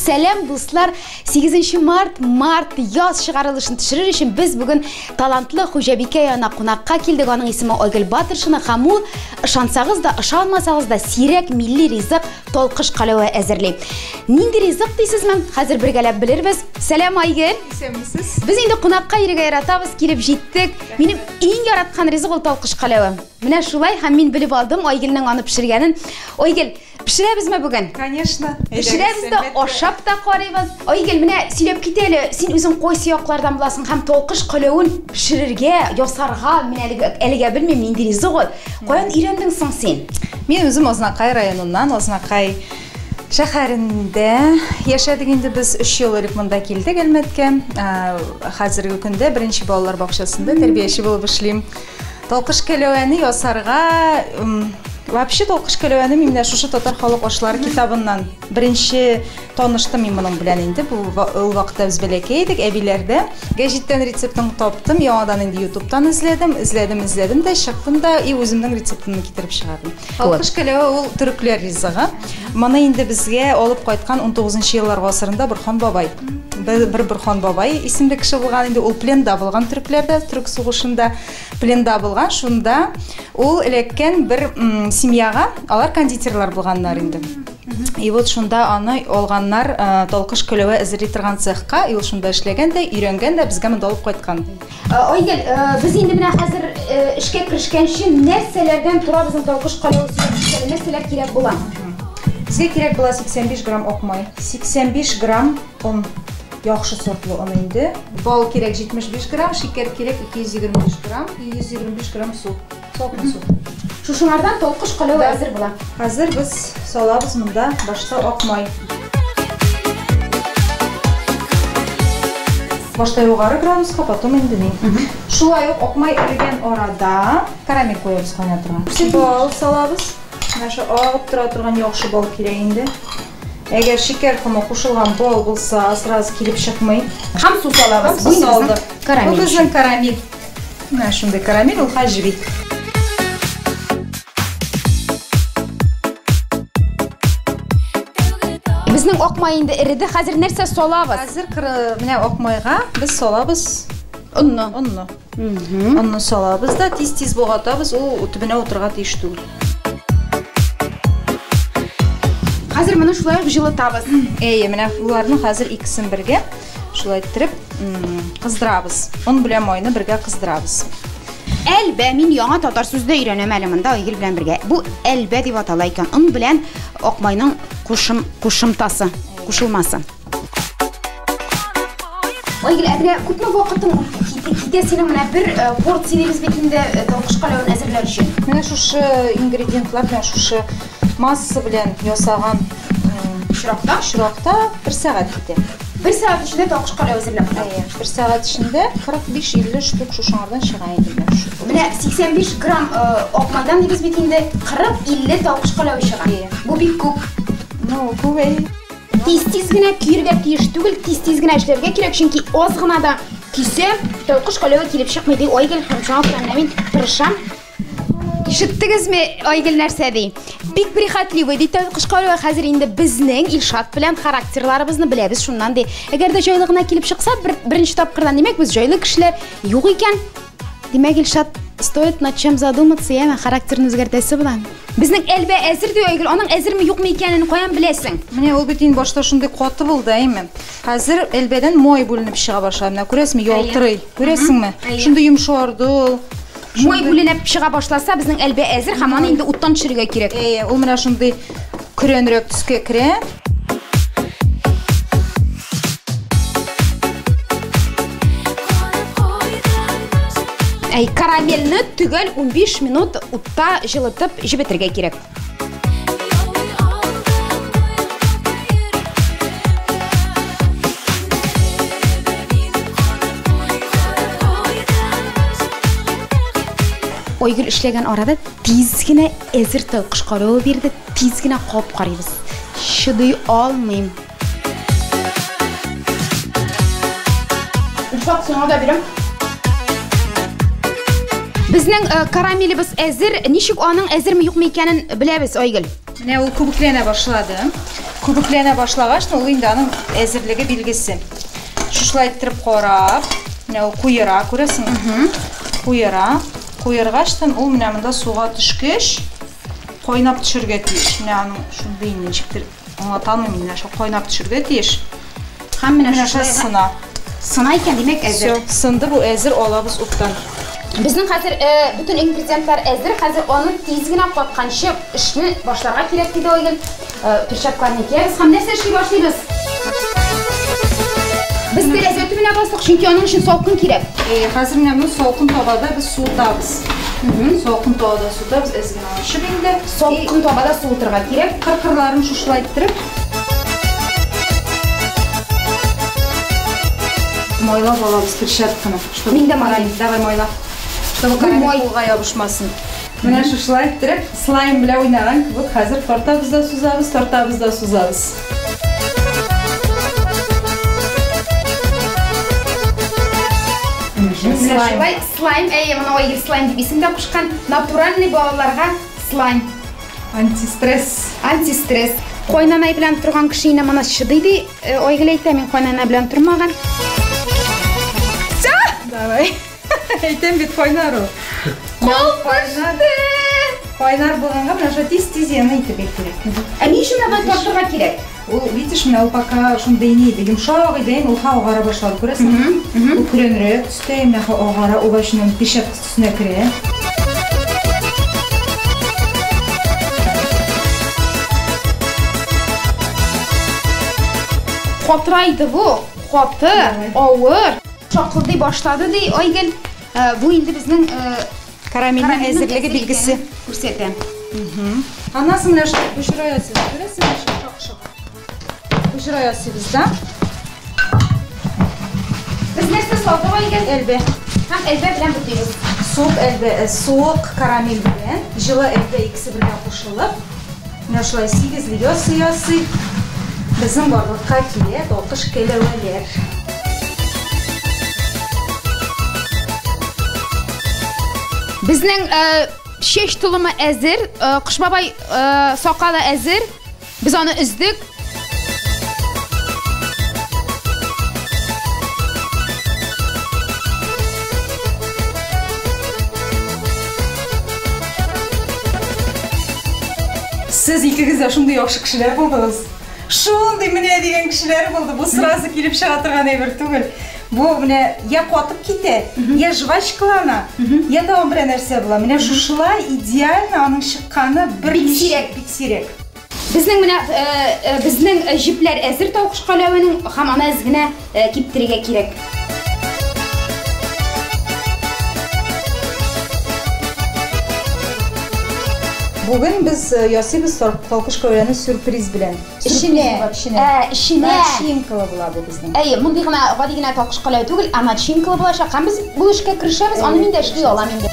Сәлем дуслар, 8 март яз шығарылышын төшерер өчен без бүген талантлы Хуҗабикә янына кунакка килдек. Аның исеме Айгөл Батыршина һәм ул ышансагыз да, ышанмасагыз да сирәк милли ризык талкыш каләве әзерли. Нинди ризык дисезме? Хәзер бергәләп белербез. Сәлам Айгөл. Исәнмесез? Без инде кунакка йөрергә яратабыз, килеп җиттек. Минем иң яраткан ризык ул талкыш каләве. Менә шулай һәм мин белеп алдым Айгөлнең аны пешергәнен. Айгөл, пешерәбезме бүген? Конечно. Пешерәбез дә, ашап та карыйбыз. Айгөл, менә сөйләп кит әле. Син үзең кайсы яклардан буласың һәм талкыш каләвен пешерергә, ясарга мин әлегә белмим, нинди ризык ул. Каян өйрәндең соң син? Мен үзем Ознакай районыннан, Ознакай шәһәрендә яшәдек инде без 3 ел элек монда килдек Әлмәткә. Хәзерге көндә беренче балалар бакчасында тәрбияче булып эшлим. Талкыш каләвәне ясарга, вообще талкыш каләвәне мин менә шушы татар халык ашлары китабыннан беренче таныштым мин моның белән инде. Бу вакытта без бәләкәй идек, әбиләрдә. Гәҗиттән рецептын таптым, яңадан инде YouTube'тан изләдем дә чыктым да и үземнең рецептымны китереп чыгардым. Талкыш каләвә ул төрекләр ризыгы. Моны инде безгә алып кайткан 19-нчы еллар гасырында Борхан бабай. Борхан бабай исемле кеше булган инде, ул пленда булган төрекләрдә, түрк сугышында пленда булган. Шунда ул элеккән бер семьяга, алар кондитерлар булганнар инде. И вот шунда аны алганнар талкыш каләвә әзерли торган цехка, ул шунда эшләгән дә, өйрәнгән дә, безгә монда алып кайткан. Айгөл, без инде менә хәзер эшкә киришкәнче нәрсәләрдән тора безнең талкыш каләвәсе, нәрсәләр кирәк була? Безгә кирәк була 85 грамм ак май, 85 грамм он, яхшы сортлы он инде. Бал кирәк 75 грамм, шикәр кирәк 225 грамм, 125 грамм су. Салкын су. Шушыңардан талкыш каләвә әзер була. Хәзер без салабыз монда башта ак май. Башта югары градуска, потом инде ни. Шулай ук ак май эригән арада карамель куябыз кайнатырга. Бал салабыз. Наша агып тора торган яхшы бал кирәк инде. Әгәр шикәр комы кушылган бал булса, сразу килеп чыкмый. Һәм су салабыз. Бу салды. Карамель. Бу безнең карамель. Менә шундый карамель ул хаҗби. Безнең ак май инде эриде, хәзер нәрсә салабыз? Хәзер менә ак майга без салабыз Унны. Онны салабыз да тиз бугатабыз, ул төбенә утырга тиеш түгел. Хәзер моны шулай ук җылытабыз. Менә уларны хәзер икесен бергә шулай иттереп кыздырабыз. Он белән майны бергә кыздырабыз. Әлбә, мин яңа татар сүздә өйрәнәм әле монда Айгөл белән бергә. Бу әлбә дип атала икән. Он белән ак майның кушымтасы, кушылмасы. Айгөл, әгәр күпме вакытың китә синең менә бер порциябез бит инде талкыш каләвен әзерләр өчен. Менә шушы ингредиентлар белән шушы масса белән ясаган чиракта 1 сәгать китә. 1 сәгать эчендә талкыш каләве әзерләп була. 1 сәгать эчендә 45-50 штук шушыңардан чыга инде. Менә 85 грамм ак майдан дибез бит инде 40-50 талкыш каләве чыга. Бу бик күп. Ну, күп. Тиз генә киергә тиеш түгел, тиз генә эшләргә кирәк, чөнки аз гына да кисә талкыш каләве килеп чыкмый ди. Айгөл һәм шуңа күрә мин тырышам. Ишеттегезме, Айгөл нәрсә ди? Бик прихотливый ди. Талкыш каләве хәзер инде безнең Илшат белән характерларыбызны беләбез, шуннан ди. Әгәр дә җайлы гына килеп чыкса, беренче тапкырдан, димәк, без җайлы кешеләр юк икән. Димәк, Илшат стоит над чем задуматься, яме характерны үзгәртәсе була. Безнең әлбә әзер ди Айгөл, аның әзерме юкмы икәнен каян беләсең? Менә ул бит инде башта шундый каты булды, әйме. Хәзер әлбәдән май бүленеп чыга башлады. Менә күрәсезме, ялтырый. Күрәсеңме? Шундый йомшарды ул. Май бүленеп чыга башласа, безнең әлбә әзер, һәм аны инде уттан төшерергә кирәк. Ул менә шундый көрәнрәк төскә керә. Карамельне түгел 15 минут утта җылытып җибетергә кирәк. Айгөл эшләгән арада тиз генә әзер талкыш каләве бирде, тиз генә кап карыйбыз. Шыдый алмыйм. Ушак соңга да бирәм. Безнең карамелебез әзер, ничек аның әзерме юкмы икәнен беләбез, Айгөл. Менә ул күбекләнә башлады. күбүкләнә башлагач, ул инде аның әзерлеге билгесе. Шушылай иттереп карап, менә ул куера, күрәсең? Куера. Куергаштан ул менә монда суга төшкәч, кайнап төшергә тиеш. Менә аның шундый ничектер, аңлаталмыйм менә шу кайнап төшергә тиеш. Һәм менә шулай сына. Сына икән, димәк әзер. Сынды бу әзер алабыз уктан. Безнең хәзер бүтән ингредиентлар әзер. Хәзер аны тиз генә катканчы эшне башларга кирәк диде Айгөл. Перчаткаларны киябез һәм нәрсә эшли башлыйбыз? Biz biraz ötümüne bastık çünkü onun için salkın kirek. Hazır menә bu salkın tabada biz suutабыз. Salkın tabada suutабыз, ezgin ашып инде. Salkın tabada суутырга kirek. Кыркырларын шушылай иттереп. Мойлап алабыз перчатканы. Мин дә мойлайм. Давай мойлап. Чтобы карамельга ябышмасын. Менә шушылай иттереп, слайм белән уйнаган кебек хәзер тартабыз да сузабыз, тартабыз да сузабыз. Слайм, мына Айгөл слайм дип исем дә кушкан. Натуральный балаларга слайм. Антистресс. Антистресс. Кайнанай белән торган кеше инде моны шыдый. Айгөл әйтә, мин кайнана белән тормаган. Давай. Әйтәм бит кайнар ул. Кайнар булганга менә шу тиз-тиз яны итеп кирәк. Ни өчен аны тартырга кирәк? Ул видишь, менә ул пока шундый иде, йомшак иде, ул агара башлады, күрәсең? Ул күренрәк, төстә менә агара угачның пишәк төсенә керә. Катырайды бу, каты, авыр. Шакылдый башлады ди Айгөл. Бу инде безнең карамельнең әзерлеге билгесе күрсәтә. Анасы менә шу бушыраясыз, күрәсең? Шак-шак. Бушыраясыз да? Без нәрсә салдык Айгөл? Әлбә. Һәм әлбә белән бутыйбыз. Суык әлбә, суык карамель белән, җылы әлбә икесе бергә кушылып, менә шулай сигезле ясый. Безнең барлыкка килә 60 килограммлар. Безнең шеш тулымы әзер, Кыш бабай сакалы әзер. Без аны үздек. Siz ikiniz de şunday yaxşı kişiler buldunuz. Şunday менә дигән кешеләр булды. Бу сразу килеп чыга торган әйбер түгел. Бу менә я катып китә, я жвачкалана, я да бер нәрсә була. Менә шушылай идеально аның чыкканы бик сирәк. Безнең җипләр әзер тавыш калавының һәм аны әз генә киптерергә кирәк. Бүген без ясыйбыз талкыш көләне сюрприз белән. Ишенә. Шинкалы була бу безнең. Мондый гына гади генә талкыш калау түгел, ана шинкалы булачак. Һәм без бу эшкә керешәбез, аны мин дә эшли алам инде.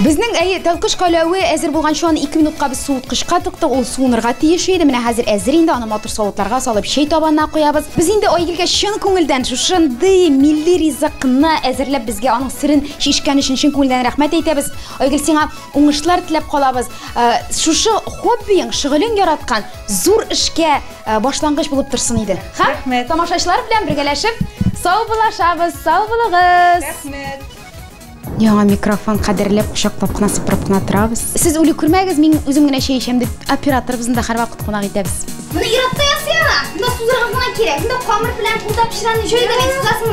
Безнең талкыш калауы әзер булган шуны 2 минутка без суыткычка тыктык, ул суынырга тиеш иде. Менә хәзер әзер инде, аны матур савытларга салып чәй табанына куябыз. Без инде Айгөлгә чын күңелдән шушындый милли ризыкны әзерләп безгә аның сырын шишкән өчен чын күңелдән рәхмәт әйтәбез. Айгөл, сиңа уңышлар теләп калабыз. Шушы хоббиң, шөгылең яраткан зур эшкә башлангыч булып торсын иде. Рәхмәт. Тамашачылар белән бергәләшеп сау булашабыз, сау булыгыз. Рәхмәт. Яңа микрофон кадерләп кушаклап кына сыпырып кына торабыз. Сез үле күрмәгез, мин үзем генә чәй эчәм дип операторыбызны да һәрвакыт кунак итәбез. Моны иратта ясыяна. Монда сузырга гына кирәк. Монда камыр белән кулда пеширәне җойда мен сузасың,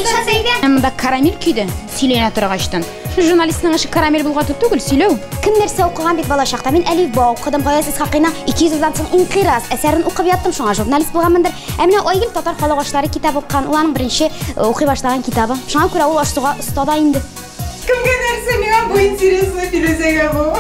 иршат әйтә. Монда карамель көйдә, сөйләнә торгачтан. Журналистның эше карамель булган түгел, сөйләү. Кем нәрсә укыган бит бала чакта? Мин Әлиф ба укыдым, Гаяз Исхакыйның 200 елдан соң инкыйраз әсәрен укып яттым, шуңа журналист булганмындыр. Ә менә Айгөл татар халыгачлары китабы уккан, уларның беренче укый башлаган китабы. Шуңа күрә ул аштыга остада инде. Кемгә нәрсә миңа бу интересно философия бу?